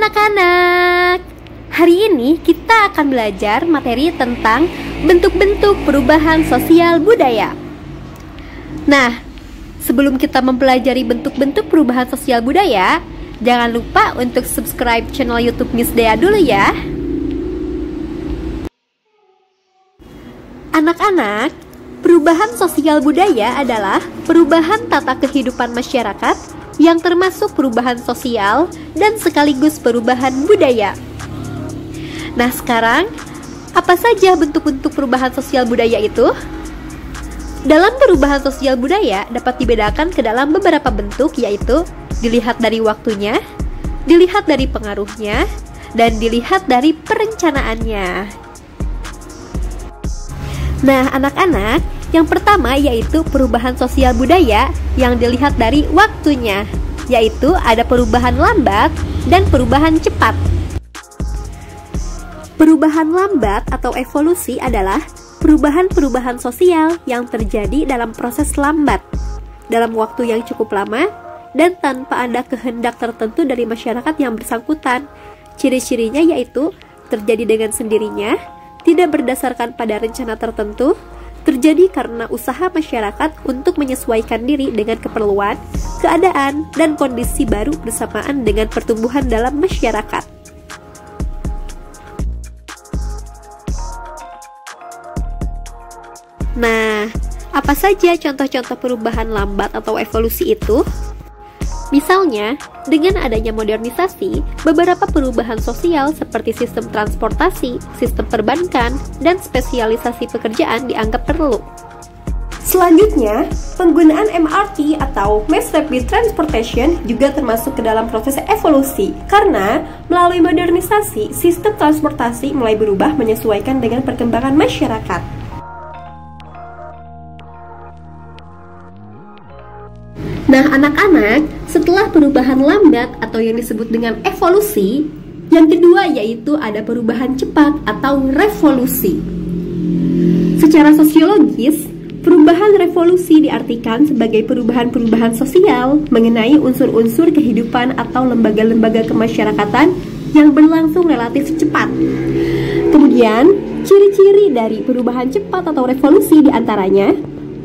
anak-anak! Hari ini kita akan belajar materi tentang bentuk-bentuk perubahan sosial budaya. Nah, sebelum kita mempelajari bentuk-bentuk perubahan sosial budaya, jangan lupa untuk subscribe channel YouTube Miss Dea dulu ya. Anak-anak, perubahan sosial budaya adalah perubahan tata kehidupan masyarakat yang termasuk perubahan sosial dan sekaligus perubahan budaya. Nah, sekarang apa saja bentuk-bentuk perubahan sosial budaya itu? Dalam perubahan sosial budaya dapat dibedakan ke dalam beberapa bentuk, yaitu dilihat dari waktunya, dilihat dari pengaruhnya, dan dilihat dari perencanaannya. Nah, anak-anak, yang pertama yaitu perubahan sosial budaya yang dilihat dari waktunya, yaitu ada perubahan lambat dan perubahan cepat. Perubahan lambat atau evolusi adalah perubahan-perubahan sosial yang terjadi dalam proses lambat, dalam waktu yang cukup lama, dan tanpa ada kehendak tertentu dari masyarakat yang bersangkutan. Ciri-cirinya yaitu terjadi dengan sendirinya, tidak berdasarkan pada rencana tertentu, terjadi karena usaha masyarakat untuk menyesuaikan diri dengan keperluan, keadaan, dan kondisi baru bersamaan dengan pertumbuhan dalam masyarakat. Nah, apa saja contoh-contoh perubahan lambat atau evolusi itu? Misalnya, dengan adanya modernisasi, beberapa perubahan sosial seperti sistem transportasi, sistem perbankan, dan spesialisasi pekerjaan dianggap perlu. Selanjutnya, penggunaan MRT atau Mass Rapid Transportation juga termasuk ke dalam proses evolusi, karena melalui modernisasi, sistem transportasi mulai berubah menyesuaikan dengan perkembangan masyarakat. Nah, anak-anak, setelah perubahan lambat atau yang disebut dengan evolusi, yang kedua yaitu ada perubahan cepat atau revolusi. Secara sosiologis, perubahan revolusi diartikan sebagai perubahan-perubahan sosial mengenai unsur-unsur kehidupan atau lembaga-lembaga kemasyarakatan yang berlangsung relatif cepat. Kemudian, ciri-ciri dari perubahan cepat atau revolusi diantaranya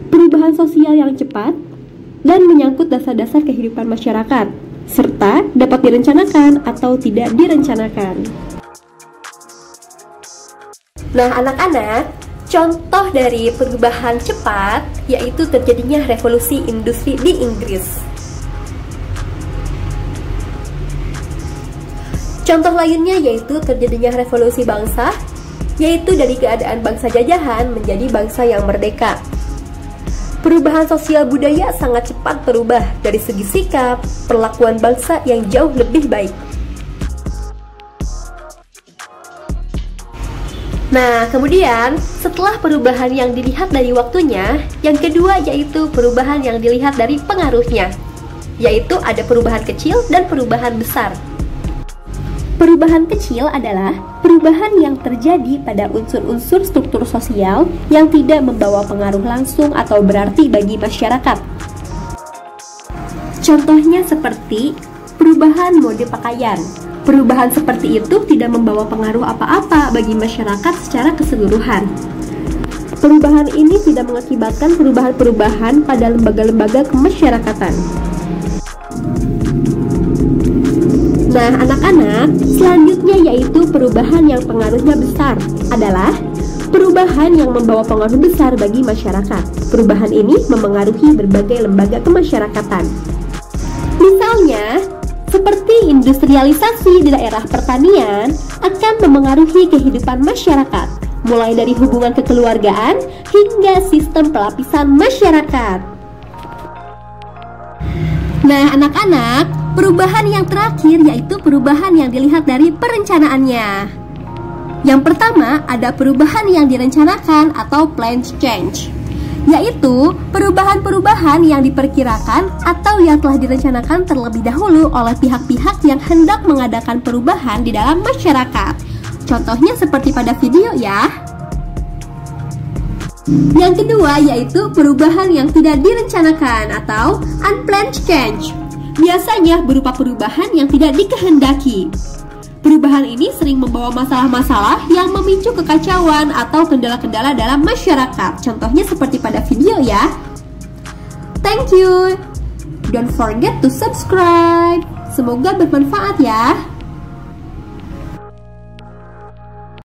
perubahan sosial yang cepat dan menyangkut dasar-dasar kehidupan masyarakat, serta dapat direncanakan atau tidak direncanakan. Nah, anak-anak, contoh dari perubahan cepat yaitu terjadinya revolusi industri di Inggris. Contoh lainnya yaitu terjadinya revolusi bangsa, yaitu dari keadaan bangsa jajahan menjadi bangsa yang merdeka. Perubahan sosial budaya sangat cepat berubah dari segi sikap, perlakuan bangsa yang jauh lebih baik. Nah, kemudian setelah perubahan yang dilihat dari waktunya, yang kedua yaitu perubahan yang dilihat dari pengaruhnya, yaitu ada perubahan kecil dan perubahan besar. Perubahan kecil adalah perubahan yang terjadi pada unsur-unsur struktur sosial yang tidak membawa pengaruh langsung atau berarti bagi masyarakat. Contohnya seperti perubahan mode pakaian. Perubahan seperti itu tidak membawa pengaruh apa-apa bagi masyarakat secara keseluruhan. Perubahan ini tidak mengakibatkan perubahan-perubahan pada lembaga-lembaga kemasyarakatan. Nah, anak-anak, selanjutnya yaitu perubahan yang pengaruhnya besar adalah perubahan yang membawa pengaruh besar bagi masyarakat. Perubahan ini memengaruhi berbagai lembaga kemasyarakatan. Misalnya, seperti industrialisasi di daerah pertanian akan memengaruhi kehidupan masyarakat, mulai dari hubungan kekeluargaan hingga sistem pelapisan masyarakat. Nah, anak-anak, perubahan yang terakhir yaitu perubahan yang dilihat dari perencanaannya. Yang pertama ada perubahan yang direncanakan atau planned change, yaitu perubahan-perubahan yang diperkirakan atau yang telah direncanakan terlebih dahulu oleh pihak-pihak yang hendak mengadakan perubahan di dalam masyarakat. Contohnya seperti pada video ya. Yang kedua yaitu perubahan yang tidak direncanakan atau unplanned change. Biasanya berupa perubahan yang tidak dikehendaki. Perubahan ini sering membawa masalah-masalah yang memicu kekacauan atau kendala-kendala dalam masyarakat. Contohnya seperti pada video ya. Thank you. Don't forget to subscribe. Semoga bermanfaat ya.